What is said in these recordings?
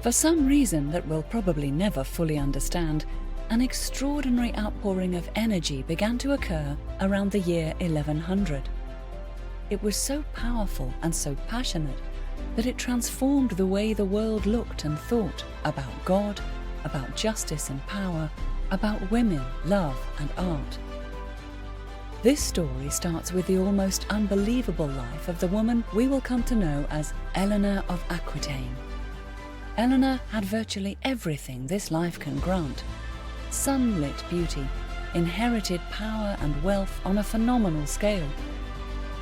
For some reason that we'll probably never fully understand, an extraordinary outpouring of energy began to occur around the year 1100. It was so powerful and so passionate that it transformed the way the world looked and thought about God, about justice and power, about women, love and art. This story starts with the almost unbelievable life of the woman we will come to know as Alienor of Aquitaine. Alienor had virtually everything this life can grant: sunlit beauty, inherited power and wealth on a phenomenal scale,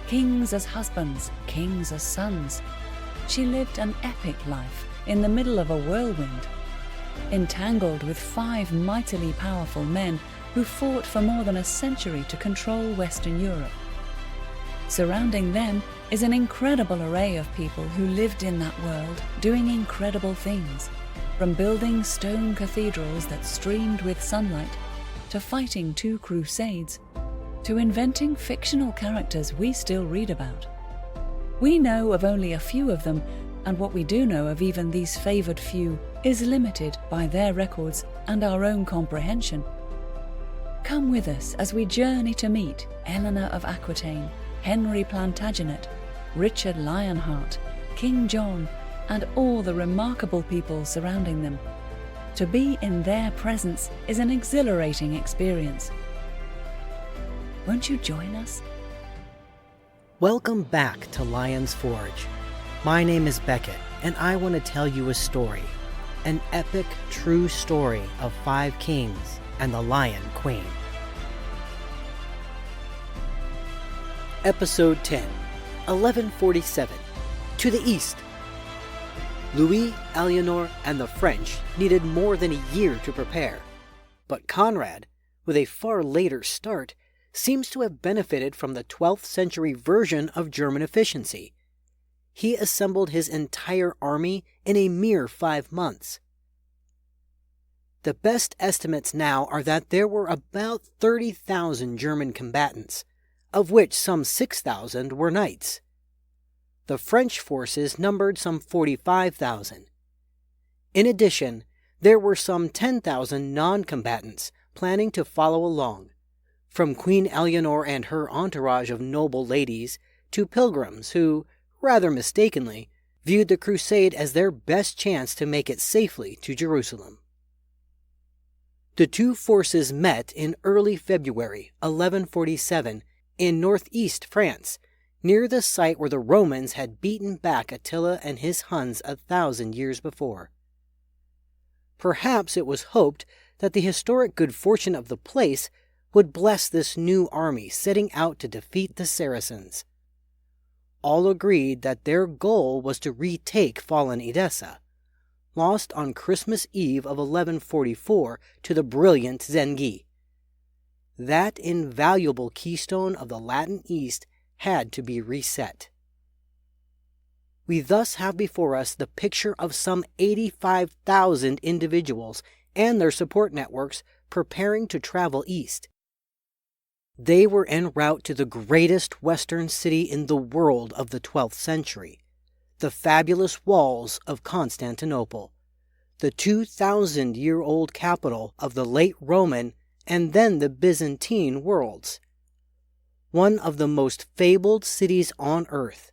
kings as husbands, kings as sons. She lived an epic life in the middle of a whirlwind, entangled with 5 mightily powerful men who fought for more than a century to control Western Europe. Surrounding them is an incredible array of people who lived in that world, doing incredible things, from building stone cathedrals that streamed with sunlight, to fighting 2 crusades, to inventing fictional characters we still read about. We know of only a few of them, and what we do know of even these favoured few is limited by their records and our own comprehension. Come with us as we journey to meet Alienor of Aquitaine, Henry Plantagenet, Richard Lionheart, King John, and all the remarkable people surrounding them. To be in their presence is an exhilarating experience. Won't you join us? Welcome back to Lion's Forge. My name is Beckett, and I want to tell you a story. An epic, true story of 5 kings and the Lion Queen. Episode 10, 1147. To the east. Louis, Alienor, and the French needed more than a year to prepare, but Conrad, with a far later start, seems to have benefited from the 12th century version of German efficiency. He assembled his entire army in a mere 5 months. The best estimates now are that there were about 30,000 German combatants, of which some 6,000 were knights. The French forces numbered some 45,000. In addition, there were some 10,000 non-combatants planning to follow along, from Queen Alienor and her entourage of noble ladies to pilgrims who, rather mistakenly, viewed the crusade as their best chance to make it safely to Jerusalem. The 2 forces met in early February 1147 in northeast France, near the site where the Romans had beaten back Attila and his Huns 1,000 years before. Perhaps it was hoped that the historic good fortune of the place would bless this new army setting out to defeat the Saracens. All agreed that their goal was to retake fallen Edessa, lost on Christmas Eve of 1144 to the brilliant Zengi. That invaluable keystone of the Latin East had to be reset. We thus have before us the picture of some 85,000 individuals and their support networks preparing to travel east. They were en route to the greatest western city in the world of the 12th century, the fabulous walls of Constantinople, the 2,000-year-old capital of the late Roman and then the Byzantine worlds, one of the most fabled cities on earth.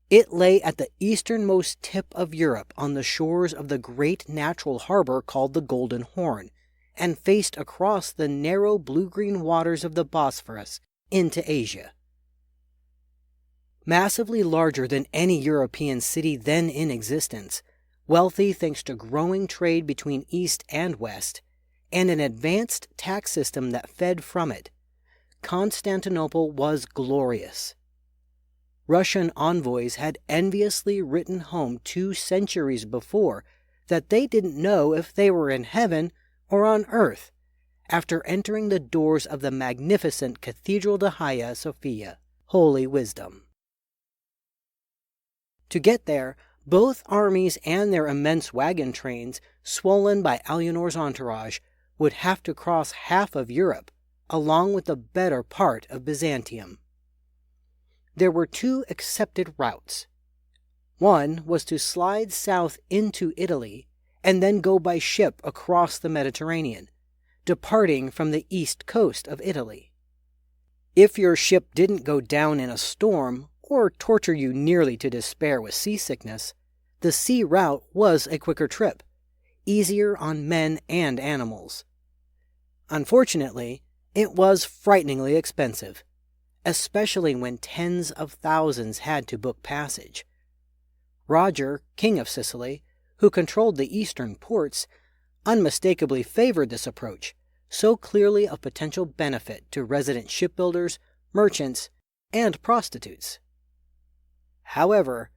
It lay at the easternmost tip of Europe on the shores of the great natural harbor called the Golden Horn, and faced across the narrow blue-green waters of the Bosphorus into Asia. Massively larger than any European city then in existence, wealthy thanks to growing trade between East and West, and an advanced tax system that fed from it, Constantinople was glorious. Russian envoys had enviously written home 2 centuries before that they didn't know if they were in heaven or on earth after entering the doors of the magnificent Cathedral de Hagia Sophia, Holy Wisdom. To get there, both armies and their immense wagon trains, swollen by Alienor's entourage, would have to cross half of Europe, along with the better part of Byzantium. There were 2 accepted routes. One was to slide south into Italy and then go by ship across the Mediterranean, departing from the east coast of Italy. If your ship didn't go down in a storm or torture you nearly to despair with seasickness, the sea route was a quicker trip, easier on men and animals. Unfortunately, it was frighteningly expensive, especially when tens of thousands had to book passage. Roger, king of Sicily, who controlled the eastern ports, unmistakably favored this approach, so clearly of potential benefit to resident shipbuilders, merchants, and prostitutes. However,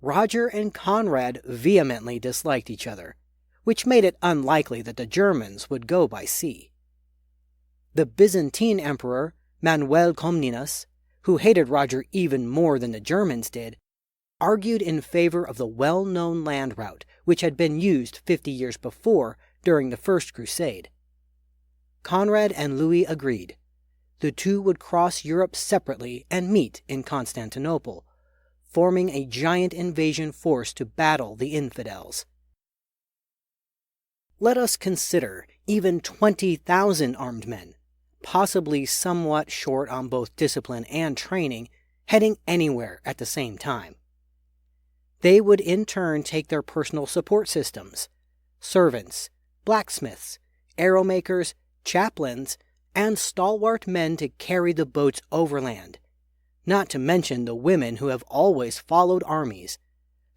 Roger and Conrad vehemently disliked each other, which made it unlikely that the Germans would go by sea. The Byzantine emperor, Manuel Comnenus, who hated Roger even more than the Germans did, argued in favor of the well-known land route which had been used 50 years before during the First Crusade. Conrad and Louis agreed. The two would cross Europe separately and meet in Constantinople, forming a giant invasion force to battle the infidels. Let us consider even 20,000 armed men, possibly somewhat short on both discipline and training, heading anywhere at the same time. They would in turn take their personal support systems, servants, blacksmiths, arrow makers, chaplains, and stalwart men to carry the boats overland, not to mention the women who have always followed armies,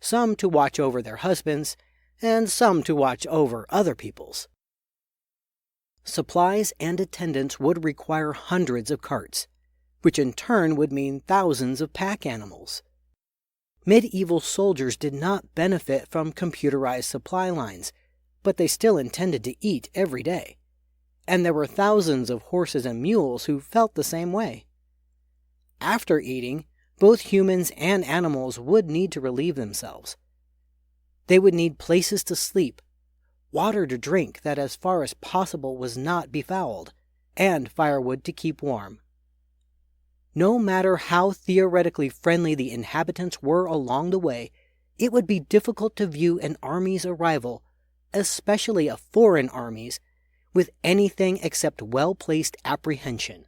some to watch over their husbands, and some to watch over other people's. Supplies and attendants would require hundreds of carts, which in turn would mean thousands of pack animals. Medieval soldiers did not benefit from computerized supply lines, but they still intended to eat every day. And there were thousands of horses and mules who felt the same way. After eating, both humans and animals would need to relieve themselves. They would need places to sleep, water to drink that as far as possible was not befouled, and firewood to keep warm. No matter how theoretically friendly the inhabitants were along the way, it would be difficult to view an army's arrival, especially a foreign army's, with anything except well-placed apprehension,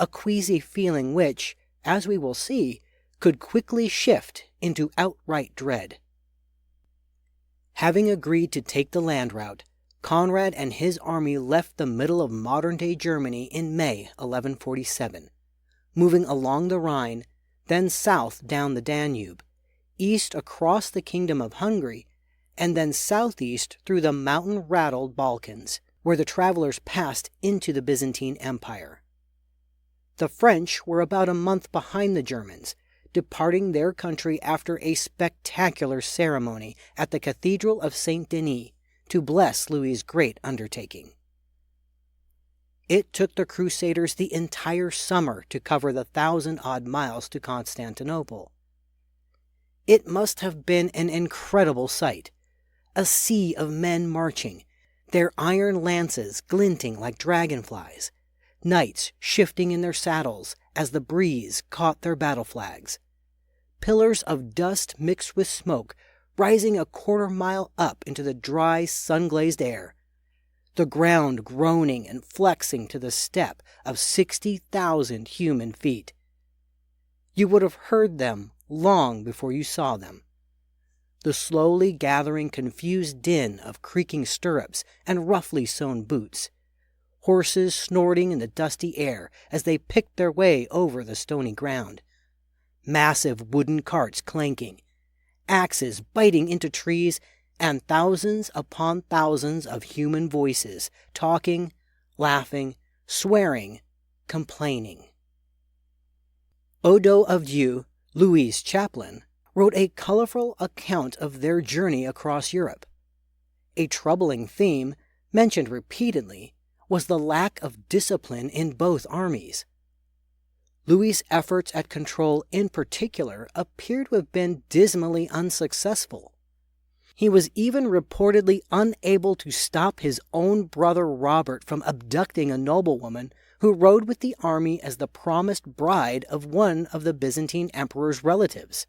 a queasy feeling which, as we will see, could quickly shift into outright dread. Having agreed to take the land route, Conrad and his army left the middle of modern-day Germany in May 1147, moving along the Rhine, then south down the Danube, east across the Kingdom of Hungary, and then southeast through the mountain-rattled Balkans, where the travelers passed into the Byzantine Empire. The French were about a month behind the Germans, departing their country after a spectacular ceremony at the Cathedral of Saint Denis to bless Louis's great undertaking. It took the Crusaders the entire summer to cover the 1,000-odd miles to Constantinople. It must have been an incredible sight, a sea of men marching, their iron lances glinting like dragonflies, knights shifting in their saddles as the breeze caught their battle flags, pillars of dust mixed with smoke rising a quarter-mile up into the dry, sun-glazed air, the ground groaning and flexing to the step of 60,000 human feet. You would have heard them long before you saw them. The slowly gathering confused din of creaking stirrups and roughly sewn boots, horses snorting in the dusty air as they picked their way over the stony ground, massive wooden carts clanking, axes biting into trees, and thousands upon thousands of human voices talking, laughing, swearing, complaining. Odo of Dieu, Louis's chaplain, wrote a colorful account of their journey across Europe. A troubling theme, mentioned repeatedly, was the lack of discipline in both armies. Louis's efforts at control in particular appeared to have been dismally unsuccessful. He was even reportedly unable to stop his own brother Robert from abducting a noblewoman who rode with the army as the promised bride of one of the Byzantine emperor's relatives.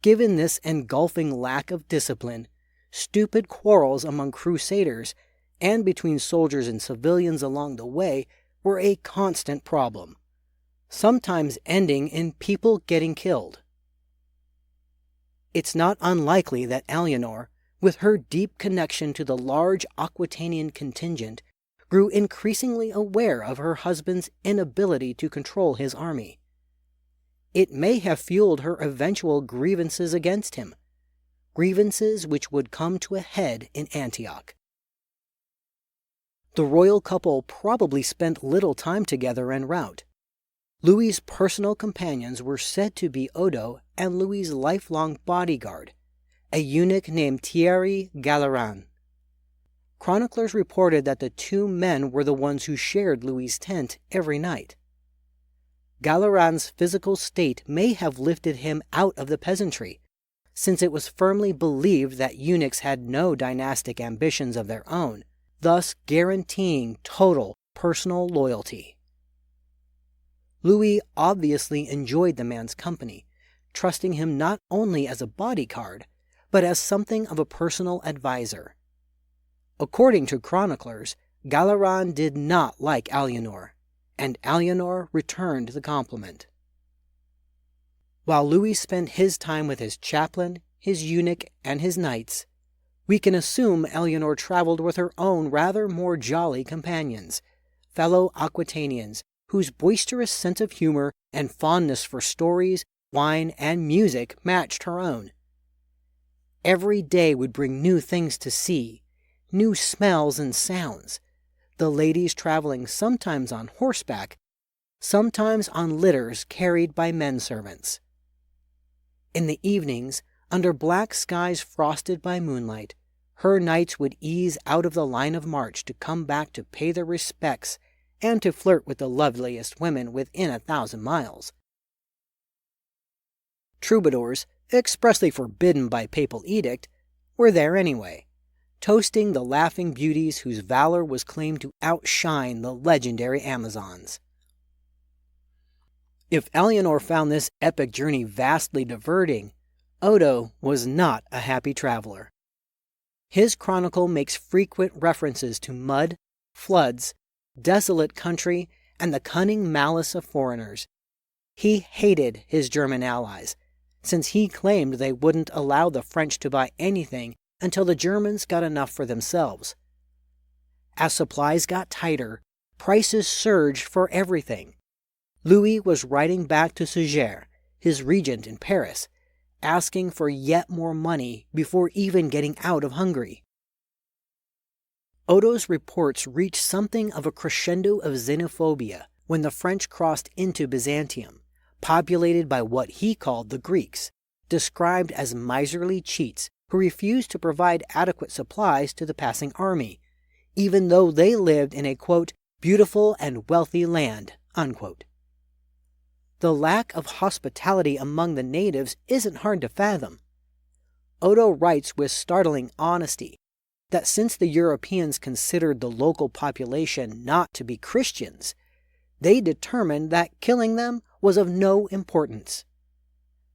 Given this engulfing lack of discipline, stupid quarrels among crusaders and between soldiers and civilians along the way were a constant problem, sometimes ending in people getting killed. It's not unlikely that Alienor, with her deep connection to the large Aquitanian contingent, grew increasingly aware of her husband's inability to control his army. It may have fueled her eventual grievances against him, grievances which would come to a head in Antioch. The royal couple probably spent little time together en route. Louis's personal companions were said to be Odo and Louis's lifelong bodyguard, a eunuch named Thierry Galleran. Chroniclers reported that the two men were the ones who shared Louis's tent every night. Galleran's physical state may have lifted him out of the peasantry, since it was firmly believed that eunuchs had no dynastic ambitions of their own, thus guaranteeing total personal loyalty. Louis obviously enjoyed the man's company, trusting him not only as a bodyguard, but as something of a personal advisor. According to chroniclers, Galleran did not like Alienor, and Alienor returned the compliment. While Louis spent his time with his chaplain, his eunuch, and his knights, we can assume Alienor traveled with her own rather more jolly companions, fellow Aquitanians, whose boisterous sense of humor and fondness for stories, wine, and music matched her own. Every day would bring new things to see, new smells and sounds, the ladies traveling sometimes on horseback, sometimes on litters carried by men-servants. In the evenings, under black skies frosted by moonlight, her knights would ease out of the line of march to come back to pay their respects and to flirt with the loveliest women within 1,000 miles. Troubadours, expressly forbidden by papal edict, were there anyway, toasting the laughing beauties whose valor was claimed to outshine the legendary Amazons. If Alienor found this epic journey vastly diverting, Odo was not a happy traveler. His chronicle makes frequent references to mud, floods, desolate country, and the cunning malice of foreigners. He hated his German allies, since he claimed they wouldn't allow the French to buy anything until the Germans got enough for themselves. As supplies got tighter, prices surged for everything. Louis was writing back to Suger, his regent in Paris, asking for yet more money before even getting out of Hungary. Odo's reports reached something of a crescendo of xenophobia when the French crossed into Byzantium, populated by what he called the Greeks, described as miserly cheats who refused to provide adequate supplies to the passing army, even though they lived in a, quote, beautiful and wealthy land, unquote. The lack of hospitality among the natives isn't hard to fathom. Odo writes with startling honesty that since the Europeans considered the local population not to be Christians, they determined that killing them was of no importance.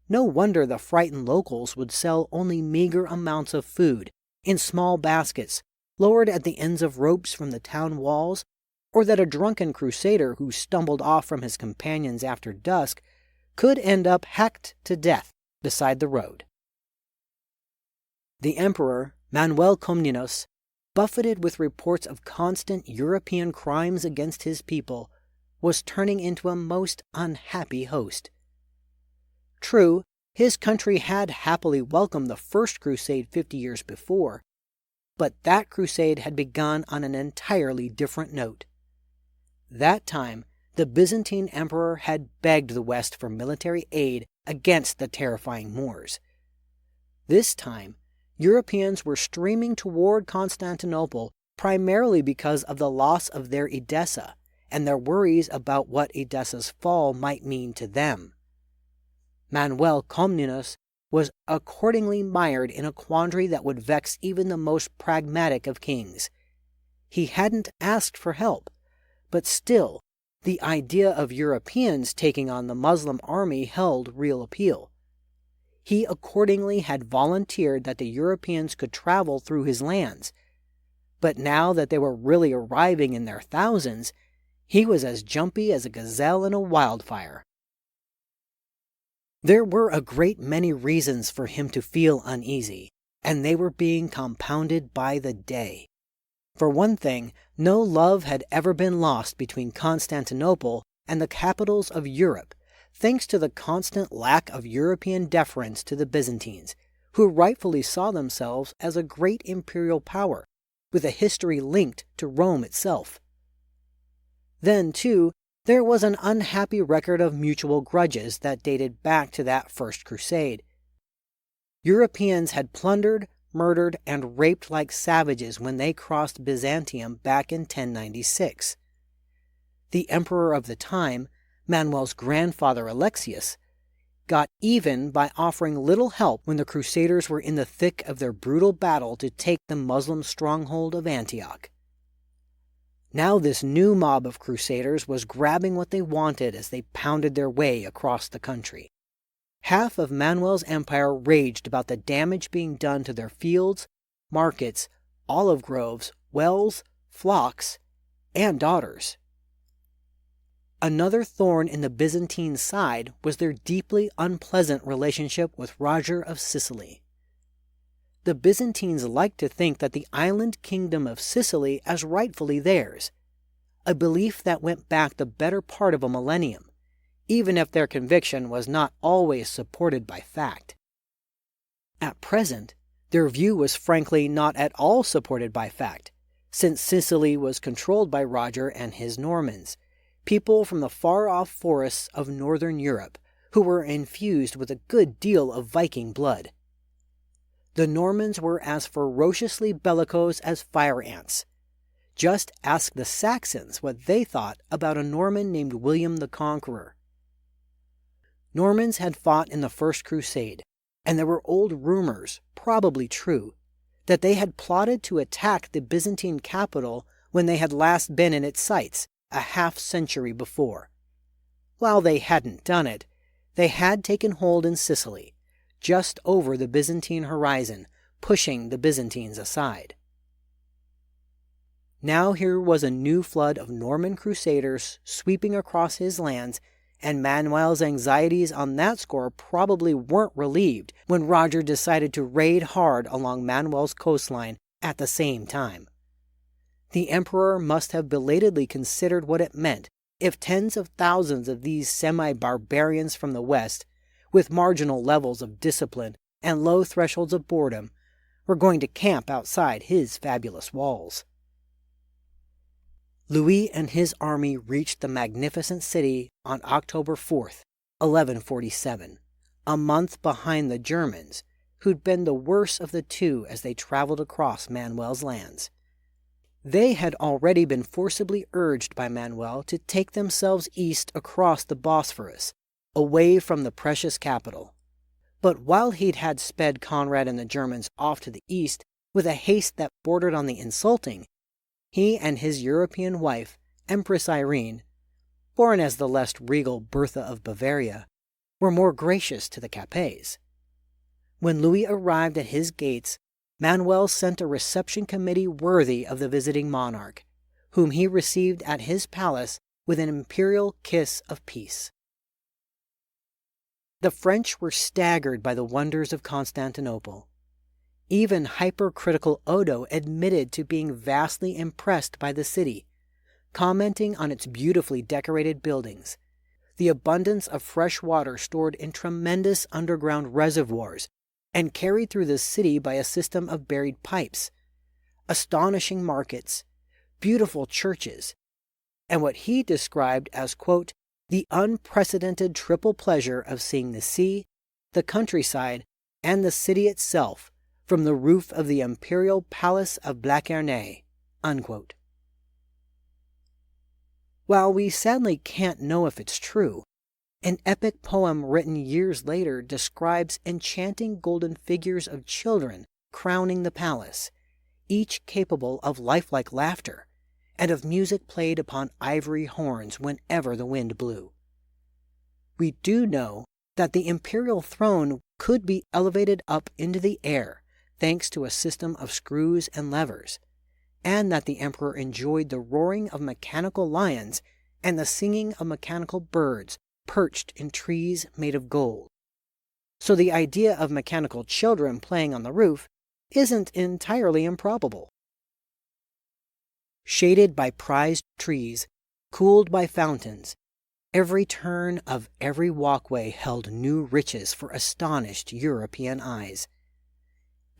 No wonder the frightened locals would sell only meager amounts of food in small baskets lowered at the ends of ropes from the town walls, or that a drunken crusader who stumbled off from his companions after dusk could end up hacked to death beside the road. The emperor, Manuel Comnenus, buffeted with reports of constant European crimes against his people, was turning into a most unhappy host. True, his country had happily welcomed the First Crusade 50 years before, but that crusade had begun on an entirely different note. That time, the Byzantine emperor had begged the West for military aid against the terrifying Moors. This time, Europeans were streaming toward Constantinople primarily because of the loss of their Edessa and their worries about what Edessa's fall might mean to them. Manuel Comnenus was accordingly mired in a quandary that would vex even the most pragmatic of kings. He hadn't asked for help, but still, the idea of Europeans taking on the Muslim army held real appeal. he accordingly had volunteered that the Europeans could travel through his lands. But now that they were really arriving in their thousands, he was as jumpy as a gazelle in a wildfire. There were a great many reasons for him to feel uneasy, and they were being compounded by the day. For one thing, no love had ever been lost between Constantinople and the capitals of Europe, thanks to the constant lack of European deference to the Byzantines, who rightfully saw themselves as a great imperial power, with a history linked to Rome itself. Then, too, there was an unhappy record of mutual grudges that dated back to that First Crusade. Europeans had plundered, murdered, and raped like savages when they crossed Byzantium back in 1096. The emperor of the time, Manuel's grandfather Alexius, got even by offering little help when the Crusaders were in the thick of their brutal battle to take the Muslim stronghold of Antioch. Now this new mob of Crusaders was grabbing what they wanted as they pounded their way across the country. Half of Manuel's empire raged about the damage being done to their fields, markets, olive groves, wells, flocks, and daughters. Another thorn in the Byzantine side was their deeply unpleasant relationship with Roger of Sicily. The Byzantines liked to think that the island kingdom of Sicily as rightfully theirs, a belief that went back the better part of a millennium, even if their conviction was not always supported by fact. At present, their view was frankly not at all supported by fact, since Sicily was controlled by Roger and his Normans, people from the far-off forests of northern Europe who were infused with a good deal of Viking blood. The Normans were as ferociously bellicose as fire ants. Just ask the Saxons what they thought about a Norman named William the Conqueror. Normans had fought in the First Crusade, and there were old rumors, probably true, that they had plotted to attack the Byzantine capital when they had last been in its sights a half-century before. While they hadn't done it, they had taken hold in Sicily, just over the Byzantine horizon, pushing the Byzantines aside. Now here was a new flood of Norman crusaders sweeping across his lands, and Manuel's anxieties on that score probably weren't relieved when Roger decided to raid hard along Manuel's coastline at the same time. The emperor must have belatedly considered what it meant if tens of thousands of these semi-barbarians from the west, with marginal levels of discipline and low thresholds of boredom, were going to camp outside his fabulous walls. Louis and his army reached the magnificent city on October 4th, 1147, a month behind the Germans, who'd been the worse of the two as they traveled across Manuel's lands. They had already been forcibly urged by Manuel to take themselves east across the Bosphorus, away from the precious capital. But while he'd had sped Conrad and the Germans off to the east with a haste that bordered on the insulting, he and his European wife, Empress Irene, born as the less regal Bertha of Bavaria, were more gracious to the Capets. When Louis arrived at his gates, Manuel sent a reception committee worthy of the visiting monarch, whom he received at his palace with an imperial kiss of peace. The French were staggered by the wonders of Constantinople. Even hypercritical Odo admitted to being vastly impressed by the city, commenting on its beautifully decorated buildings, the abundance of fresh water stored in tremendous underground reservoirs and carried through the city by a system of buried pipes, astonishing markets, beautiful churches, and what he described as, quote, the unprecedented triple pleasure of seeing the sea, the countryside, and the city itself from the roof of the imperial palace of Blachernae, unquote. While we sadly can't know if it's true, an epic poem written years later describes enchanting golden figures of children crowning the palace, each capable of lifelike laughter, and of music played upon ivory horns whenever the wind blew. We do know that the imperial throne could be elevated up into the air thanks to a system of screws and levers, and that the emperor enjoyed the roaring of mechanical lions and the singing of mechanical birds perched in trees made of gold. So the idea of mechanical children playing on the roof isn't entirely improbable. Shaded by prized trees, cooled by fountains, every turn of every walkway held new riches for astonished European eyes.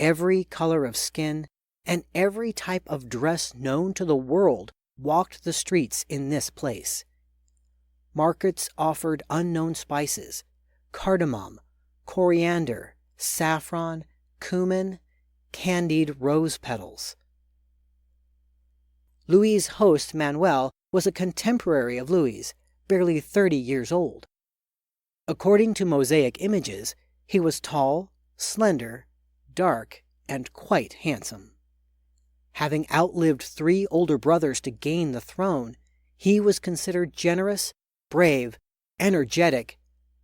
Every color of skin and every type of dress known to the world walked the streets in this place. Markets offered unknown spices, cardamom, coriander, saffron, cumin, candied rose petals. Louis's host, Manuel, was a contemporary of Louis, barely 30 years old. According to mosaic images, he was tall, slender, dark, and quite handsome. Having outlived 3 older brothers to gain the throne, he was considered generous, brave, energetic,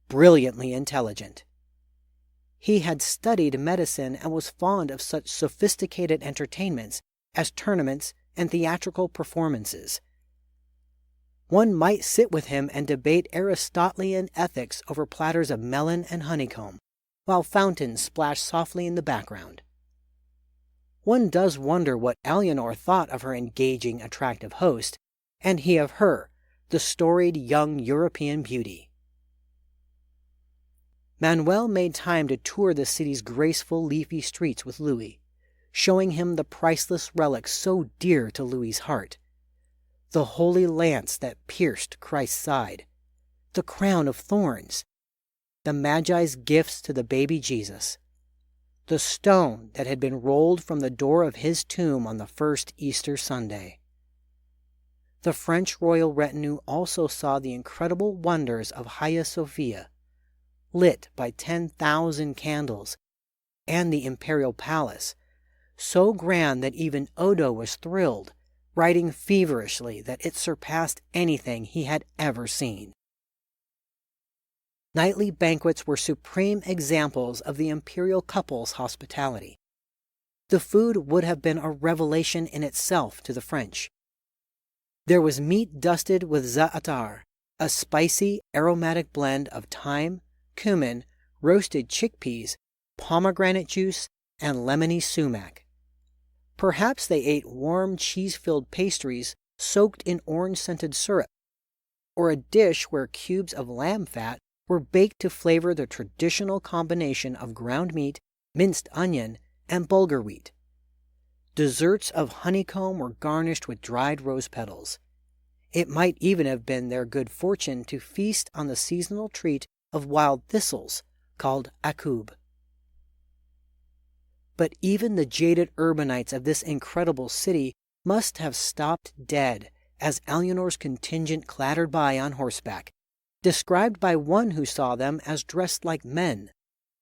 brilliantly intelligent. He had studied medicine and was fond of such sophisticated entertainments as tournaments and theatrical performances. One might sit with him and debate Aristotelian ethics over platters of melon and honeycomb, while fountains splashed softly in the background. One does wonder what Alienor thought of her engaging, attractive host, and he of her, the storied young European beauty. Manuel made time to tour the city's graceful, leafy streets with Louis, showing him the priceless relics so dear to Louis's heart. The holy lance that pierced Christ's side, the crown of thorns, the Magi's gifts to the baby Jesus, the stone that had been rolled from the door of his tomb on the first Easter Sunday. The French royal retinue also saw the incredible wonders of Hagia Sophia, lit by 10,000 candles, and the imperial palace, so grand that even Odo was thrilled, writing feverishly that it surpassed anything he had ever seen. Nightly banquets were supreme examples of the imperial couple's hospitality. The food would have been a revelation in itself to the French. There was meat dusted with za'atar, a spicy, aromatic blend of thyme, cumin, roasted chickpeas, pomegranate juice, and lemony sumac. Perhaps they ate warm, cheese-filled pastries soaked in orange-scented syrup, or a dish where cubes of lamb fat were baked to flavor the traditional combination of ground meat, minced onion, and bulgur wheat. Desserts of honeycomb were garnished with dried rose petals. It might even have been their good fortune to feast on the seasonal treat of wild thistles called akub. But even the jaded urbanites of this incredible city must have stopped dead as Alienor's contingent clattered by on horseback, described by one who saw them as dressed like men,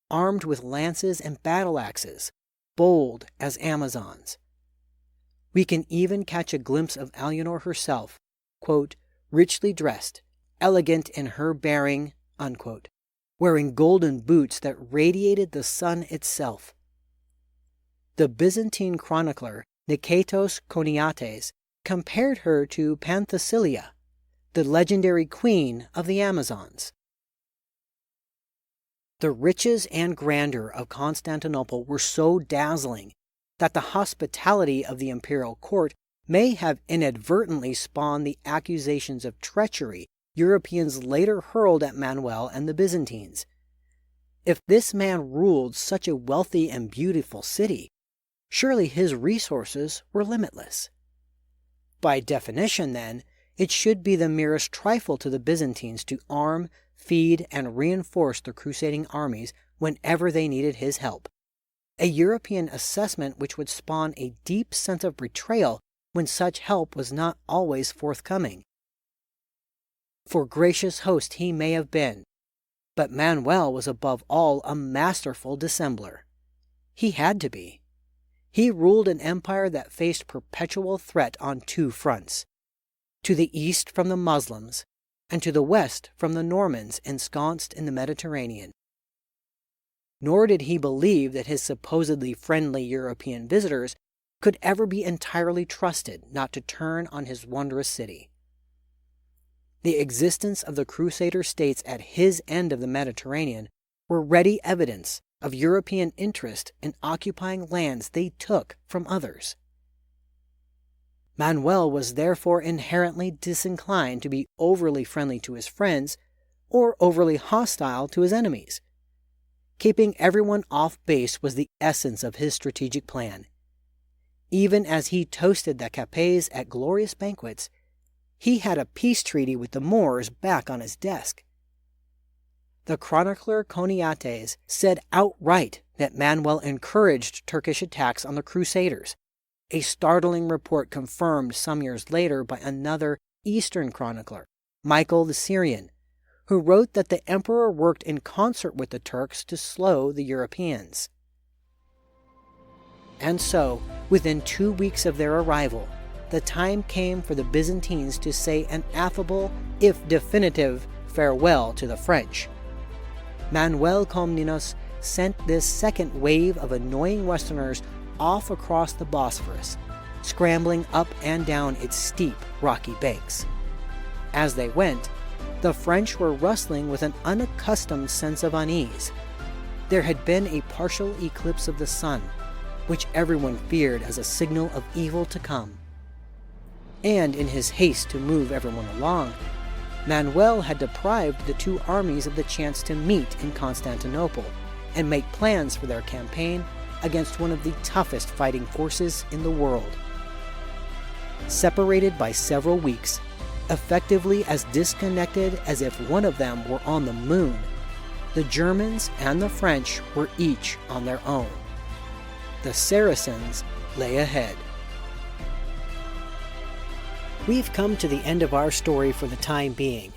armed with lances and battle axes, bold as Amazons. We can even catch a glimpse of Alienor herself, quote, richly dressed, elegant in her bearing, unquote, wearing golden boots that radiated the sun itself. The Byzantine chronicler Niketos Choniates compared her to Penthesilea, the legendary queen of the Amazons. The riches and grandeur of Constantinople were so dazzling that the hospitality of the imperial court may have inadvertently spawned the accusations of treachery Europeans later hurled at Manuel and the Byzantines. If this man ruled such a wealthy and beautiful city, surely his resources were limitless. By definition, then, it should be the merest trifle to the Byzantines to arm, feed, and reinforce the crusading armies whenever they needed his help. A European assessment which would spawn a deep sense of betrayal when such help was not always forthcoming. For gracious host he may have been, but Manuel was above all a masterful dissembler. He had to be. He ruled an empire that faced perpetual threat on 2 fronts. To the east from the Muslims, and to the west from the Normans ensconced in the Mediterranean. Nor did he believe that his supposedly friendly European visitors could ever be entirely trusted not to turn on his wondrous city. The existence of the Crusader states at his end of the Mediterranean were ready evidence of European interest in occupying lands they took from others. Manuel was therefore inherently disinclined to be overly friendly to his friends or overly hostile to his enemies. Keeping everyone off base was the essence of his strategic plan. Even as he toasted the Capets at glorious banquets, he had a peace treaty with the Moors back on his desk. The chronicler Choniates said outright that Manuel encouraged Turkish attacks on the Crusaders, a startling report confirmed some years later by another Eastern chronicler, Michael the Syrian, who wrote that the emperor worked in concert with the Turks to slow the Europeans. And so, within 2 weeks of their arrival, the time came for the Byzantines to say an affable, if definitive, farewell to the French. Manuel Comnenus sent this second wave of annoying Westerners off across the Bosphorus, scrambling up and down its steep, rocky banks. As they went, the French were wrestling with an unaccustomed sense of unease. There had been a partial eclipse of the sun, which everyone feared as a signal of evil to come. And in his haste to move everyone along, Manuel had deprived the two armies of the chance to meet in Constantinople and make plans for their campaign against one of the toughest fighting forces in the world. Separated by several weeks, effectively as disconnected as if one of them were on the moon, the Germans and the French were each on their own. The Saracens lay ahead. We've come to the end of our story for the time being.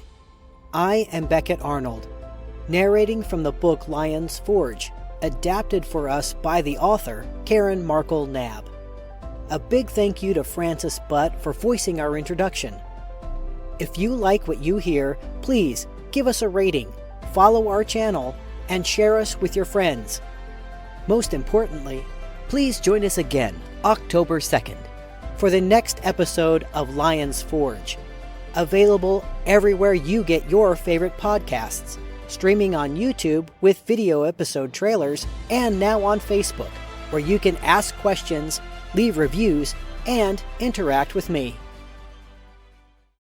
I am Beckett Arnold, narrating from the book Lion's Forge, adapted for us by the author, Karen Markle Knabb. A big thank you to Francis Butt for voicing our introduction. If you like what you hear, please give us a rating, follow our channel, and share us with your friends. Most importantly, please join us again, October 2nd, for the next episode of Lion's Forge, available everywhere you get your favorite podcasts, streaming on YouTube with video episode trailers, and now on Facebook, where you can ask questions, leave reviews, and interact with me.